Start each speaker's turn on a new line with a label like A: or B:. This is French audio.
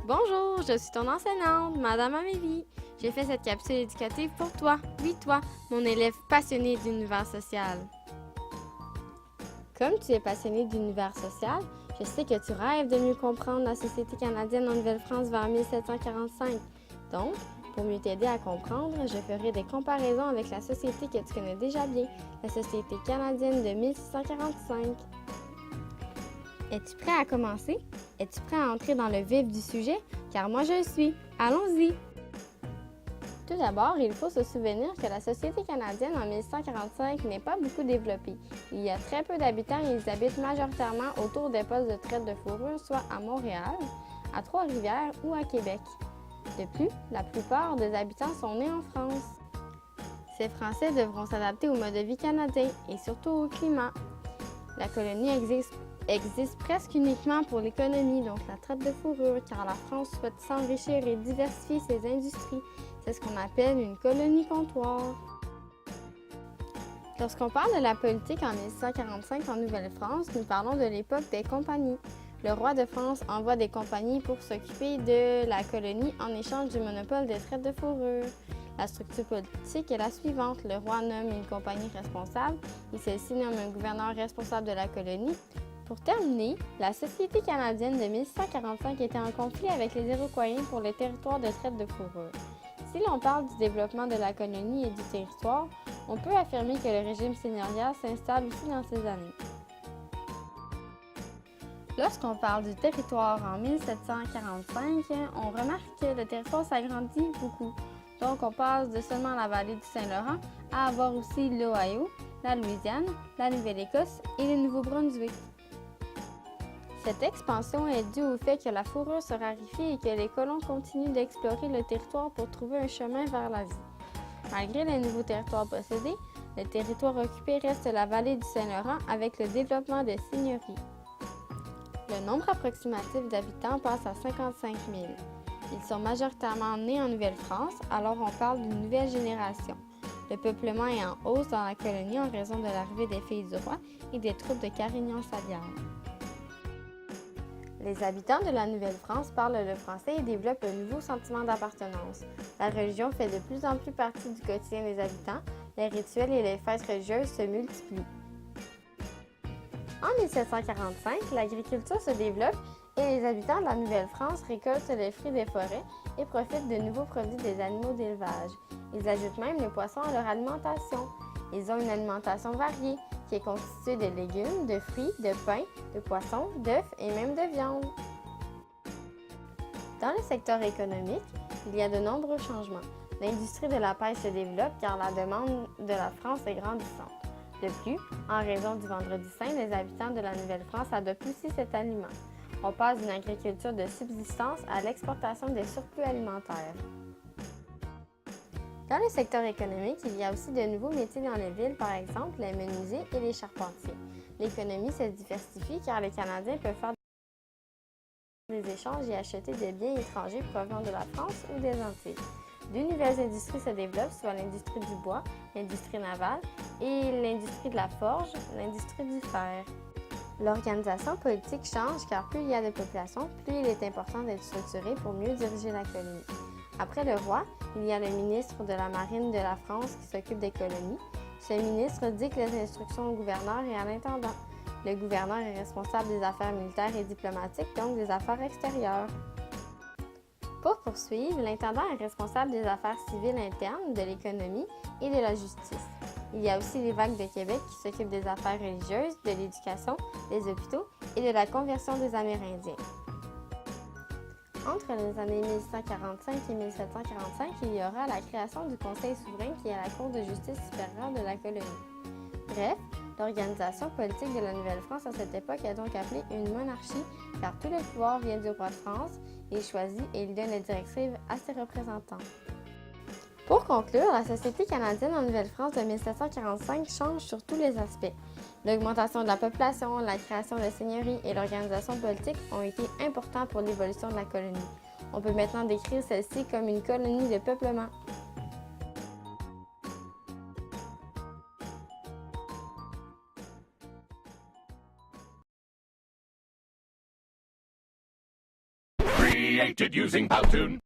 A: Bonjour, je suis ton enseignante, Madame Amélie. J'ai fait cette capsule éducative pour toi, oui toi, mon élève passionné d'univers social. Comme tu es passionné d'univers social, je sais que tu rêves de mieux comprendre la société canadienne en Nouvelle-France vers 1745. Donc, pour mieux t'aider à comprendre, je ferai des comparaisons avec la société que tu connais déjà bien, la société canadienne de 1645. Es-tu prêt à commencer? Es-tu prêt à entrer dans le vif du sujet? Car moi je le suis. Allons-y! Tout d'abord, il faut se souvenir que la société canadienne en 1145 n'est pas beaucoup développée. Il y a très peu d'habitants et ils habitent majoritairement autour des postes de traite de fourrure, soit à Montréal, à Trois-Rivières ou à Québec. De plus, la plupart des habitants sont nés en France. Ces Français devront s'adapter au mode de vie canadien et surtout au climat. La colonie existe presque uniquement pour l'économie, donc la traite de fourrure, car la France souhaite s'enrichir et diversifier ses industries. C'est ce qu'on appelle une colonie comptoir. Lorsqu'on parle de la politique en 1645 en Nouvelle-France, nous parlons de l'époque des compagnies. Le roi de France envoie des compagnies pour s'occuper de la colonie en échange du monopole des traites de fourrure. La structure politique est la suivante. Le roi nomme une compagnie responsable et celle-ci nomme un gouverneur responsable de la colonie. Pour terminer, la Société canadienne de 1645 était en conflit avec les Iroquois pour le territoire de traite de fourrure. Si l'on parle du développement de la colonie et du territoire, on peut affirmer que le régime seigneurial s'installe aussi dans ces années. Lorsqu'on parle du territoire en 1745, on remarque que le territoire s'agrandit beaucoup. Donc, on passe de seulement la vallée du Saint-Laurent à avoir aussi l'Ohio, la Louisiane, la Nouvelle-Écosse et le Nouveau-Brunswick. Cette expansion est due au fait que la fourrure se raréfie et que les colons continuent d'explorer le territoire pour trouver un chemin vers l'Asie. Malgré les nouveaux territoires possédés, le territoire occupé reste la vallée du Saint-Laurent avec le développement des seigneuries. Le nombre approximatif d'habitants passe à 55 000. Ils sont majoritairement nés en Nouvelle-France, alors on parle d'une nouvelle génération. Le peuplement est en hausse dans la colonie en raison de l'arrivée des filles du roi et des troupes de Carignan-Sallières. Les habitants de la Nouvelle-France parlent le français et développent un nouveau sentiment d'appartenance. La religion fait de plus en plus partie du quotidien des habitants. Les rituels et les fêtes religieuses se multiplient. En 1745, l'agriculture se développe et les habitants de la Nouvelle-France récoltent les fruits des forêts et profitent de nouveaux produits des animaux d'élevage. Ils ajoutent même les poissons à leur alimentation. Ils ont une alimentation variée qui est constituée de légumes, de fruits, de pain, de poissons, d'œufs et même de viande. Dans le secteur économique, il y a de nombreux changements. L'industrie de la pêche se développe car la demande de la France est grandissante. De plus, en raison du Vendredi saint, les habitants de la Nouvelle-France adoptent aussi cet aliment. On passe d'une agriculture de subsistance à l'exportation des surplus alimentaires. Dans le secteur économique, il y a aussi de nouveaux métiers dans les villes, par exemple les menuisiers et les charpentiers. L'économie se diversifie car les Canadiens peuvent faire des échanges et acheter des biens étrangers provenant de la France ou des Antilles. De nouvelles industries se développent, soit l'industrie du bois, l'industrie navale et l'industrie de la forge, l'industrie du fer. L'organisation politique change car plus il y a de population, plus il est important d'être structuré pour mieux diriger la colonie. Après le roi, il y a le ministre de la Marine de la France qui s'occupe des colonies. Ce ministre dicte les instructions au gouverneur et à l'intendant. Le gouverneur est responsable des affaires militaires et diplomatiques, donc des affaires extérieures. Pour poursuivre, l'intendant est responsable des affaires civiles internes, de l'économie et de la justice. Il y a aussi l'évêque de Québec qui s'occupe des affaires religieuses, de l'éducation, des hôpitaux et de la conversion des Amérindiens. Entre les années 1145 et 1745, il y aura la création du Conseil souverain qui est la Cour de justice supérieure de la colonie. Bref, l'organisation politique de la Nouvelle-France à cette époque est donc appelée une monarchie car tout le pouvoir vient du roi de France, il choisit et il donne les directives à ses représentants. Pour conclure, la société canadienne en Nouvelle-France de 1745 change sur tous les aspects. L'augmentation de la population, la création de seigneuries et l'organisation politique ont été importants pour l'évolution de la colonie. On peut maintenant décrire celle-ci comme une colonie de peuplement.
B: created using Powtoon.